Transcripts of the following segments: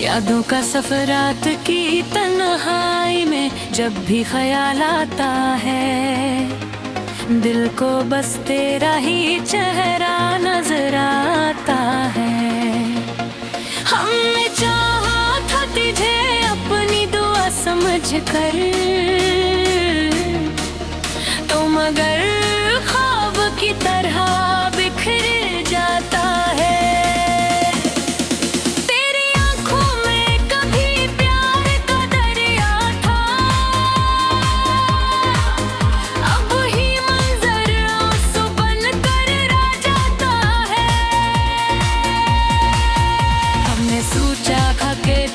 यादों का सफर रात की तन्हाई में जब भी ख्याल आता है, दिल को बस तेरा ही चेहरा नजर आता है। हमने चाहा था तुझे अपनी दुआ समझ कर, तो मगर ख्वाब की तरह बिखर जाता है।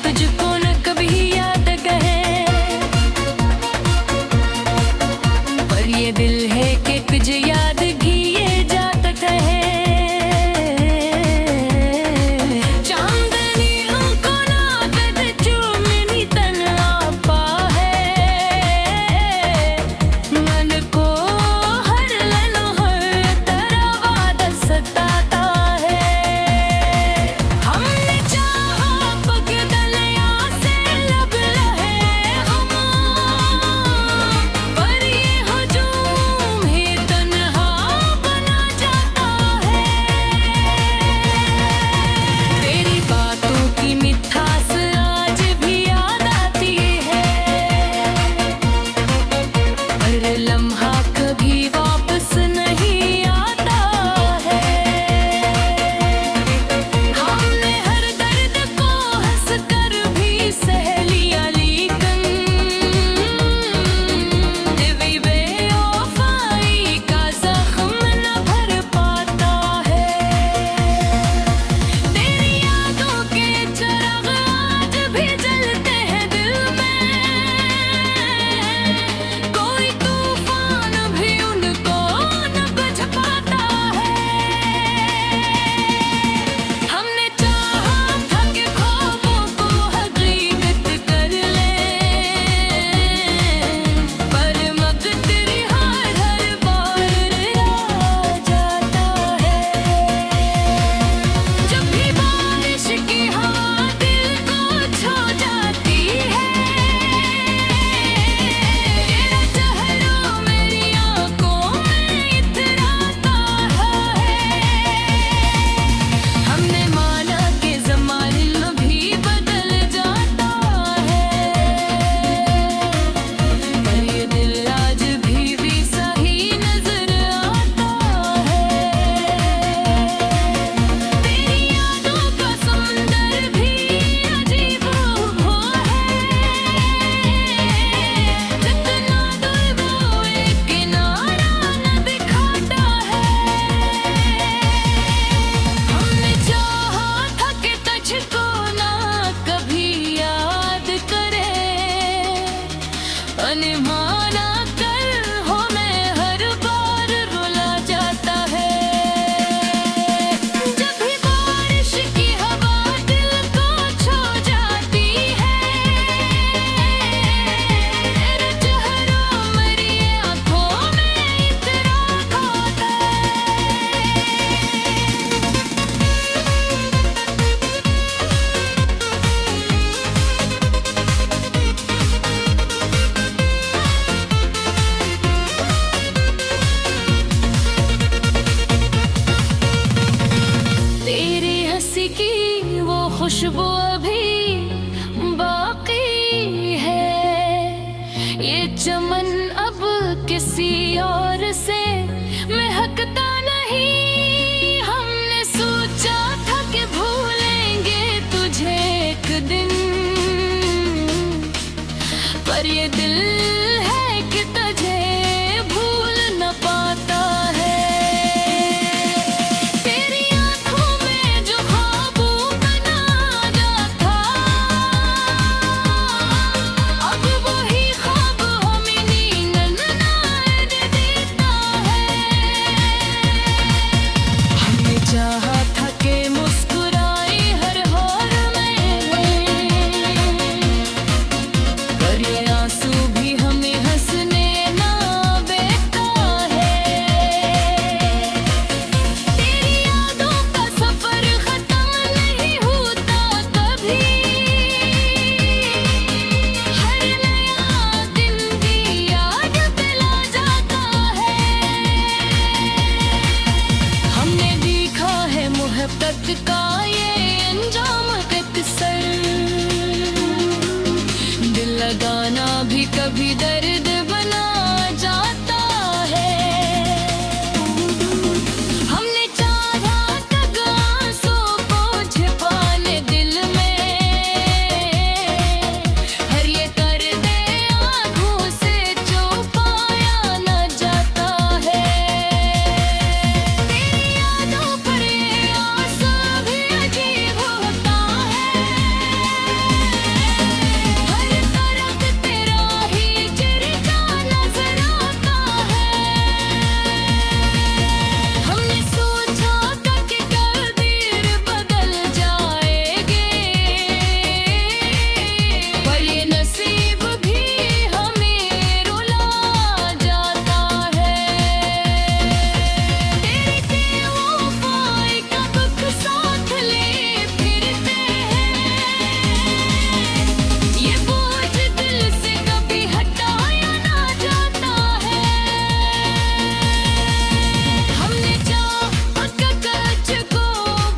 तुझको न कभी याद गए, पर ये दिल है कि तुझे याद की ये जात है। चांदनी उनको नागद चूमनी तन आपा है, मन को हर लनो हर तरह वाद सताता है। हमने चाहा पगदल लम्हा कभी वापस नहीं आता है। हमने हर दर्द को हंस कर भी सह लिया, लेकिन दिवी बेवफाई का जख्म न भर पाता है। तेरी यादों के चिराग आज भी जलते हैं दिल में, कोई भी उनको न बुझ पाता है। हमने चाहा था कि ख्वाबों को हकीकत कर ले, पर मकदर हर बार आ जाता है। जब भी बारिश की हवा दिल को छू जाती है, तेरा चेहरा मेरी आंखों में इतराता है। हमने माना कि ज़माना भी बदल जाता है, पर ये दिल आज भी सही नजर आता है। तेरी यादों का समंदर भी अजीब वो है, जितना दूर वो एक किनारा न दिखाता है। हमने चाहा था कि तुझको ना कभी याद करे, अनमाना कर हो मैं हर बार रुला जाता है। जब भी बारिश की हवा दिल को छू जाती है, तेरा चेहरा मेरी आंखों में इतरा खाता है। तेरी हंसी की वो खुशबू अभी बाकी है, ये चमन अब किसी और से महकता नहीं। हमने सोचा था कि भूलेंगे तुझे एक दिन, पर ये दिल है कि तुझे भूल न पाता है। तेरी आंखों में जो ख्वाबों का नादा था, अब वही ख्वाब हमें नींद नाद देता है। हमने चाहा था कि मुस्कुराए हर हाल में, पर ये आंसू भी कभी दर्द बना जाता है। हमने चाहा तक आंसू को छिपाने दिल में, हर ये कर दे आंखों से छुपाया न जाता है। तेरी यादों पर ये आंसू भी अजीब होता है, हर तरफ तेरा ही चेहरा नजर आता है। हमने सोचा था कि तकदीर बदल जाएगी, पर ये नसीब भी हमें रुला जाता है। तेरी बेवफाई का दुख साथ ले फिरते हैं, ये बोझ दिल से कभी हटाया ना जाता है। हमने चाहा कच को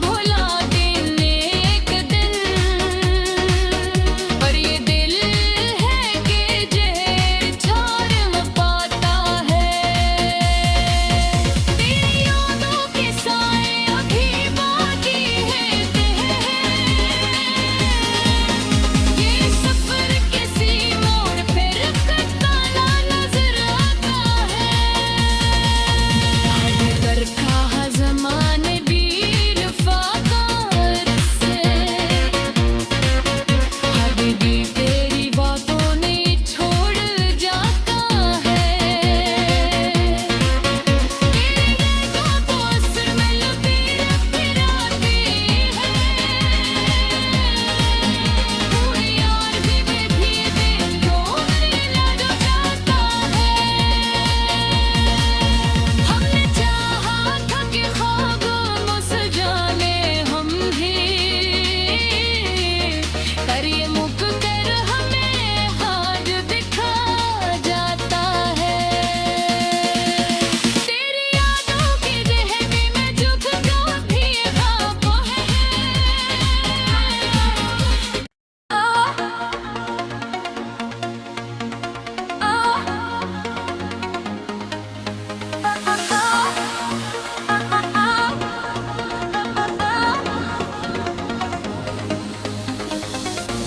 भुला देने एक दिन, पर ये दिल है कि जहर छाड़ पाता है। तेरी यादों के साए अभी बाकी है ये सफर किसी मोड़ पे रुकता नजर आता है। हर कर कहा ज़माने भी वफादार से, हबीबी तेरी बातों ने छोड़ जाता है। तेरे गैरों को असर में लकीर फिराती है, कोई यार भी दिल रोने लग जाता है। हमने चाहा था कि ख्वाबों में सजाने हम भी, पर ये मुक कर हमें हाथ दिखा जाता है। तेरी यादों की जहनी में जो कभी ख्वाब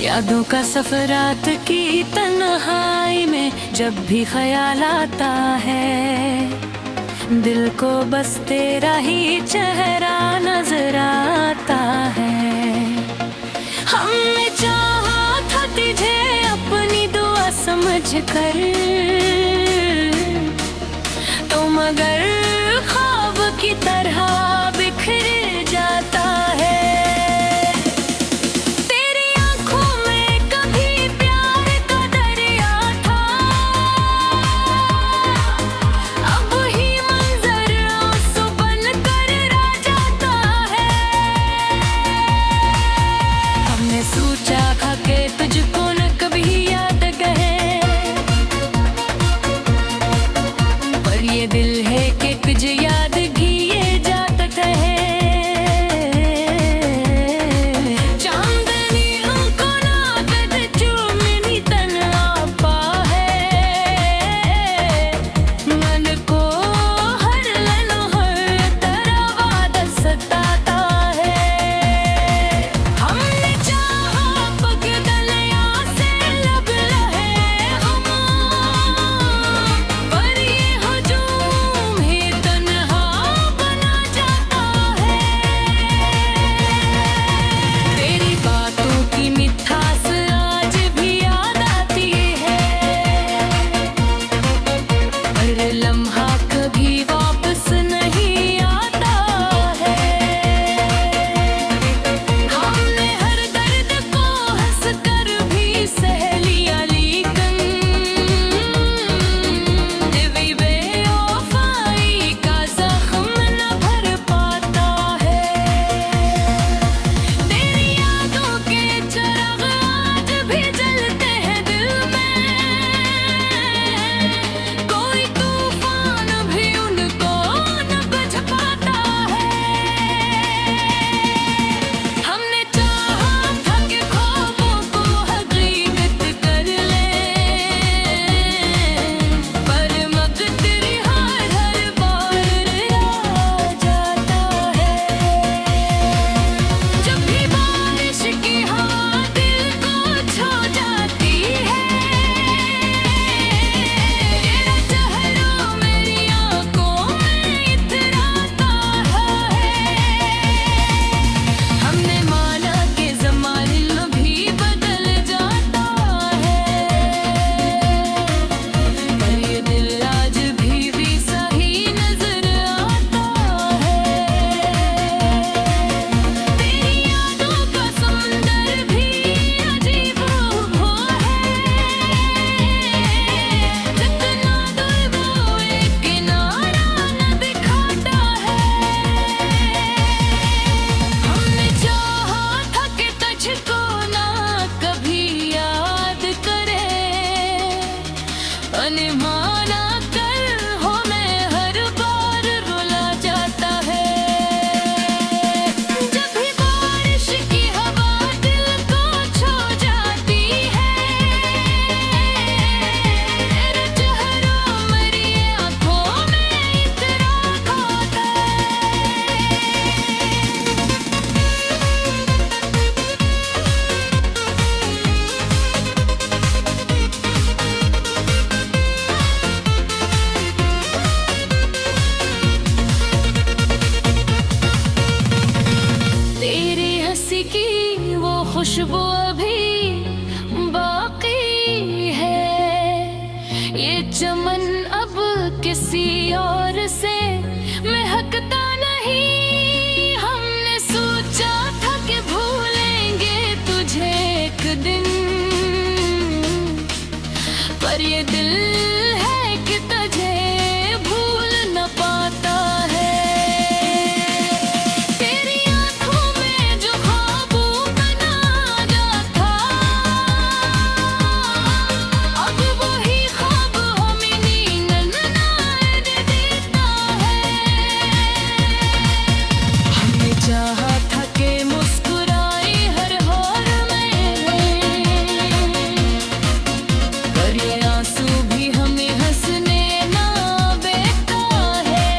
यादों का सफर रात की तन्हाई में जब भी ख्याल आता है, दिल को बस तेरा ही चेहरा नजर आता है। हमने चाहा था तुझे अपनी दुआ समझ कर, तो मगर ख्वाब की तरह बिखर जाता है। तेरी आंखों में कभी प्यार का दरिया था, अब ही मंजर आंसू बनकर रह जाता है। हमने सोचा था कि तुझको न कभी याद गए, पर ये दिल है कि तुझे याद किए जाता है। चांदनी उनको नागद चूमनी तन आपा है, मन को हर लम्हे तेरा वादा सताता है। हमने चाहा पग खुशबू अभी बाकी है। ये चमन अब किसी और से महकता नहीं। हमने सोचा था कि भूलेंगे तुझे एक दिन, पर ये दिल है कि तुझे भूल न पाता है। तेरी आंखों में जो ख्वाबों का नादा था, अब वही ख्वाब हमें नींद न देता है। हमने चाहा था कि मुस्कुराए हर हाल में, पर ये आंसू भी हमें हंसने ना देता है।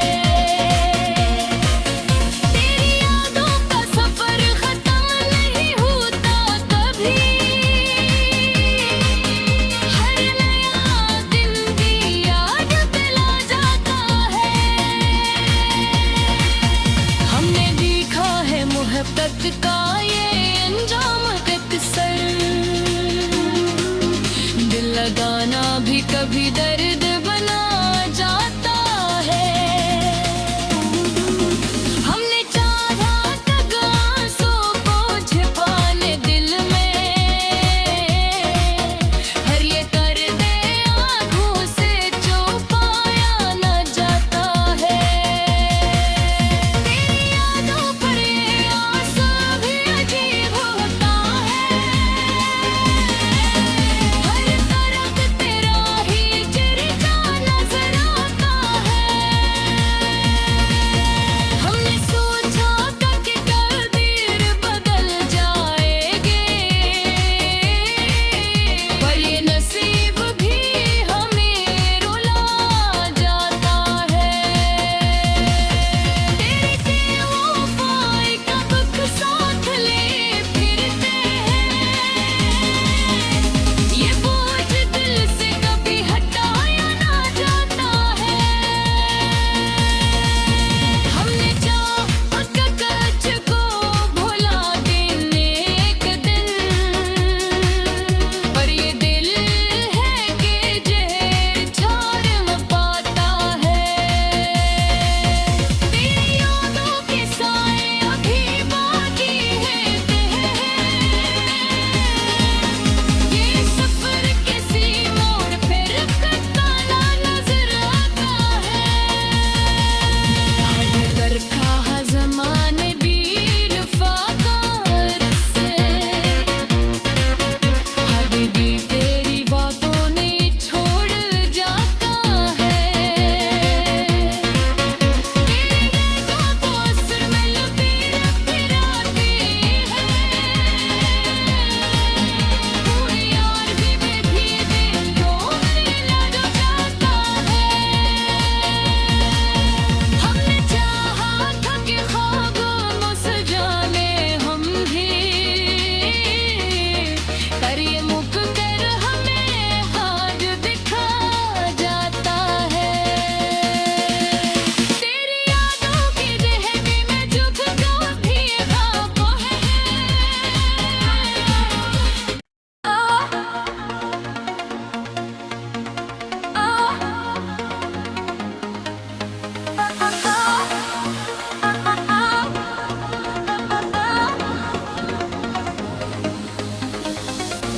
तेरी यादों का सफर खत्म नहीं होता कभी, हर नया दिन भी याद दिला जाता है। हमने देखा है मोहब्बत का ये अंजाम अक्सर, दिल लगाना भी कभी दर्द बना जाता है। हमने चाहा तक आंसू को छिपाने दिल में, हर ये दर्द आंखों से छुपाया न जाता है। तेरी यादों पर ये आंसू भी अजीब होता है, हर तरफ तेरा ही चेहरा नजर आता है। हमने सोचा था कि तकदीर बदल जाएगी, पर ये नसीब भी हमें रुला जाता है। तेरी वफाएं कब साथ ले फिरते हैं, ये बोझ दिल से कभी हटाया ना जाता है। हमने चाहा कच को भुला देने एक दिन, पर ये दिल है कि जहर झाड़ न पाता है। तेरी यादों के साए अभी बाकी है, ये सफर किसी मोड़ पे रुकता ना नजर आता है। हर कर कहा ज़माने भी वफादार से, हबीबी तेरी बातों ने छोड़ जाता है। तेरे गैरों को असर में लपेट फिराती है, कोई और भी दिल डोलने लग जाता है। हमने चाहा था कि ख्वाबों में सजाने हम भी, पर ये मुक कर हमें हाथ दिखा जाता है। तेरी यादों की जहनी में जो कभी ख्वाब है,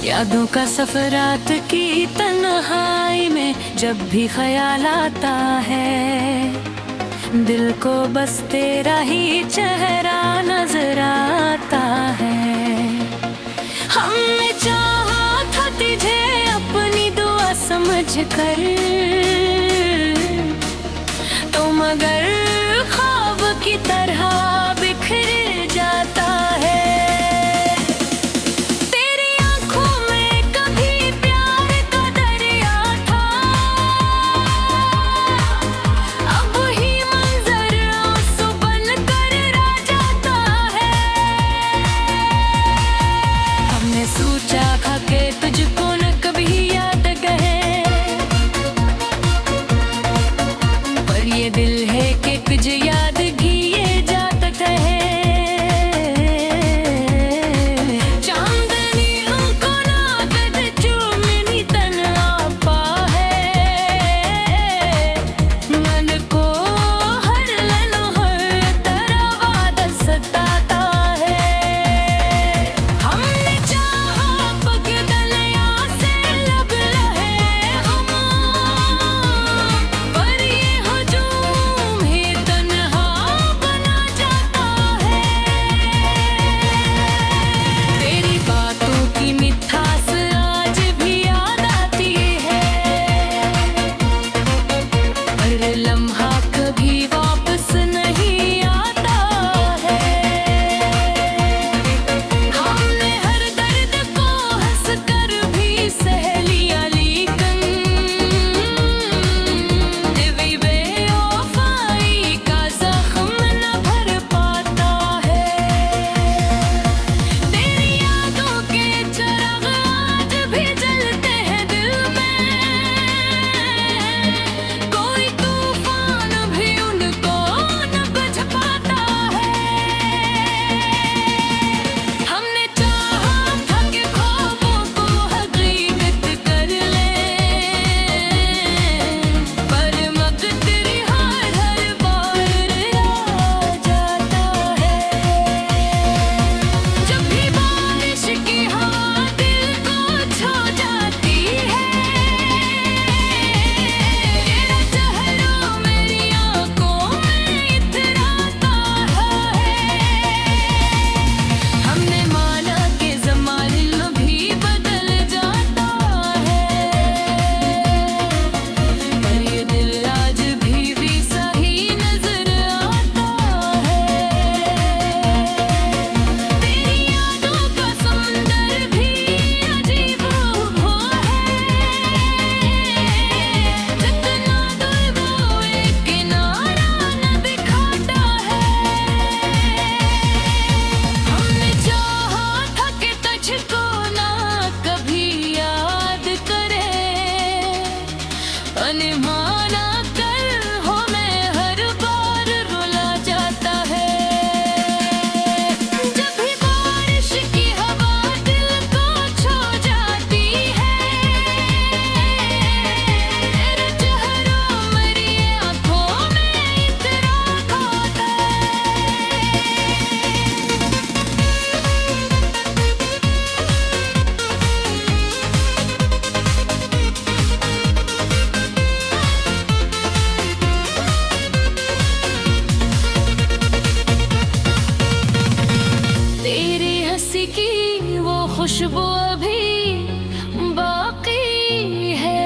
यादों का सफर रात की तन्हाई में जब भी ख्याल आता है, दिल को बस तेरा ही चेहरा नजर आता है। हमने चाहा था तुझे अपनी दुआ समझ कर, तो मगर ख्वाब की तरह बिखर जाता है। तेरी आंखों में कभी प्यार का दरिया था, अब ही मंजर आंसू बन कर रह जाता है। हमने सोचा था कि तुझको न कभी याद गए, पर ये दिल है कि कुछ याद किए जाते थे। चांद खुशबू अभी बाकी है।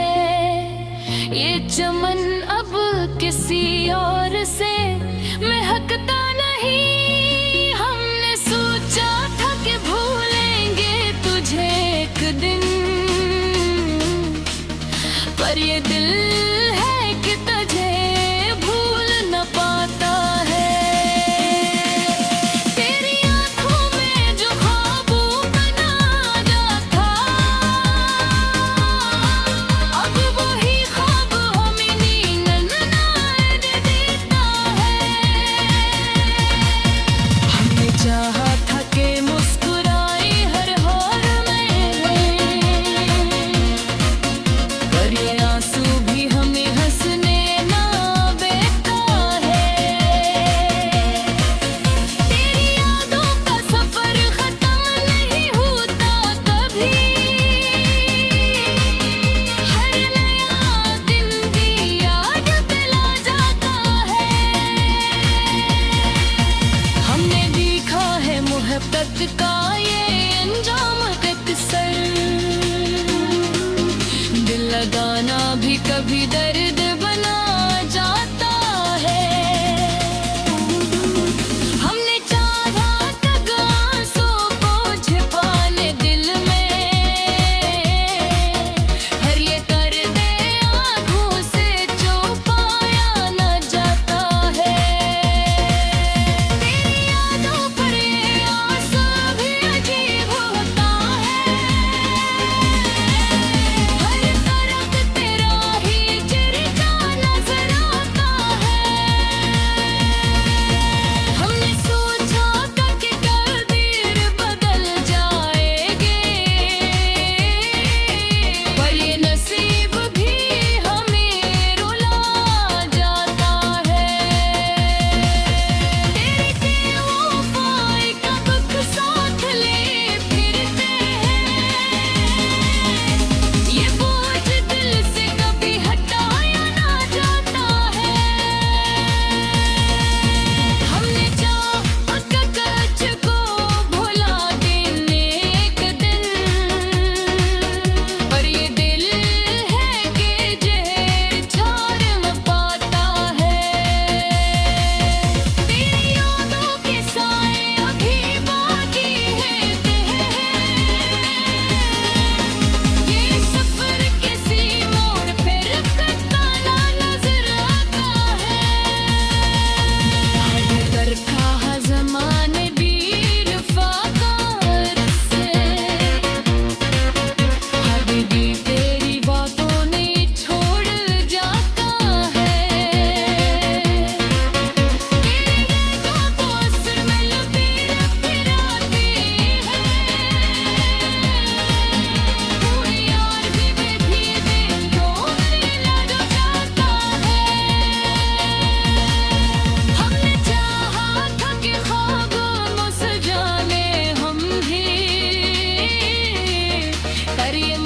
ये चमन अब किसी और से महकता नहीं। हमने सोचा था कि भूलेंगे तुझे एक दिन, पर ये दिल है कि तुझे भूल न पाता है। तेरी आंखों में जो ख्वाबों का नादा था, अब वही ख्वाब हमें नींद नाद देता है। हमने चाहा था कि मुस्कुराए हर हाल में, पर ये आंसू भी हमें हंसने ना देता है। तेरी यादों का सफर खत्म नहीं होता कभी, हर नया दिन भी याद दिला जाता है। हमने देखा है मोहब्बत का ये अंजाम अक्सर, दिल लगाना भी कभी दर्द बना जाता है। हमने चाहा तक आंसू को छिपाने दिल में, हर ये दर्द आंखों से छुपाया न जाता है। तेरी यादों पर ये आंसू भी अजीब होता है, हर तरफ तेरा ही चेहरा नजर आता है। हमने सोचा था कि तकदीर बदल जाएगी, पर ये नसीब भी हमें रुला जाता है। तेरी वफाई का दुख साथ ले फिरते हैं, ये बोझ दिल से कभी हटाया ना जाता है। हमने चाहा कच को भुला देने एक दिन, पर ये दिल है कि जहर छाड़ न पाता है। तेरी यादों के साए अभी बाकी है, ये सफर किसी मोड़ पे रुकता ना नजर आता है। हर तरफ़ा ज़माने भी रफ़ाकार से, हबीबी तेरी बातों ने छोड़ जाता है। तेरे गैरों को असर में लपेट फिराती है, कोई यार भी बेधी दिल को मिला जो जाता है। हमने चाहा था कि ख्वाबों में सजाने हम भी, पर ये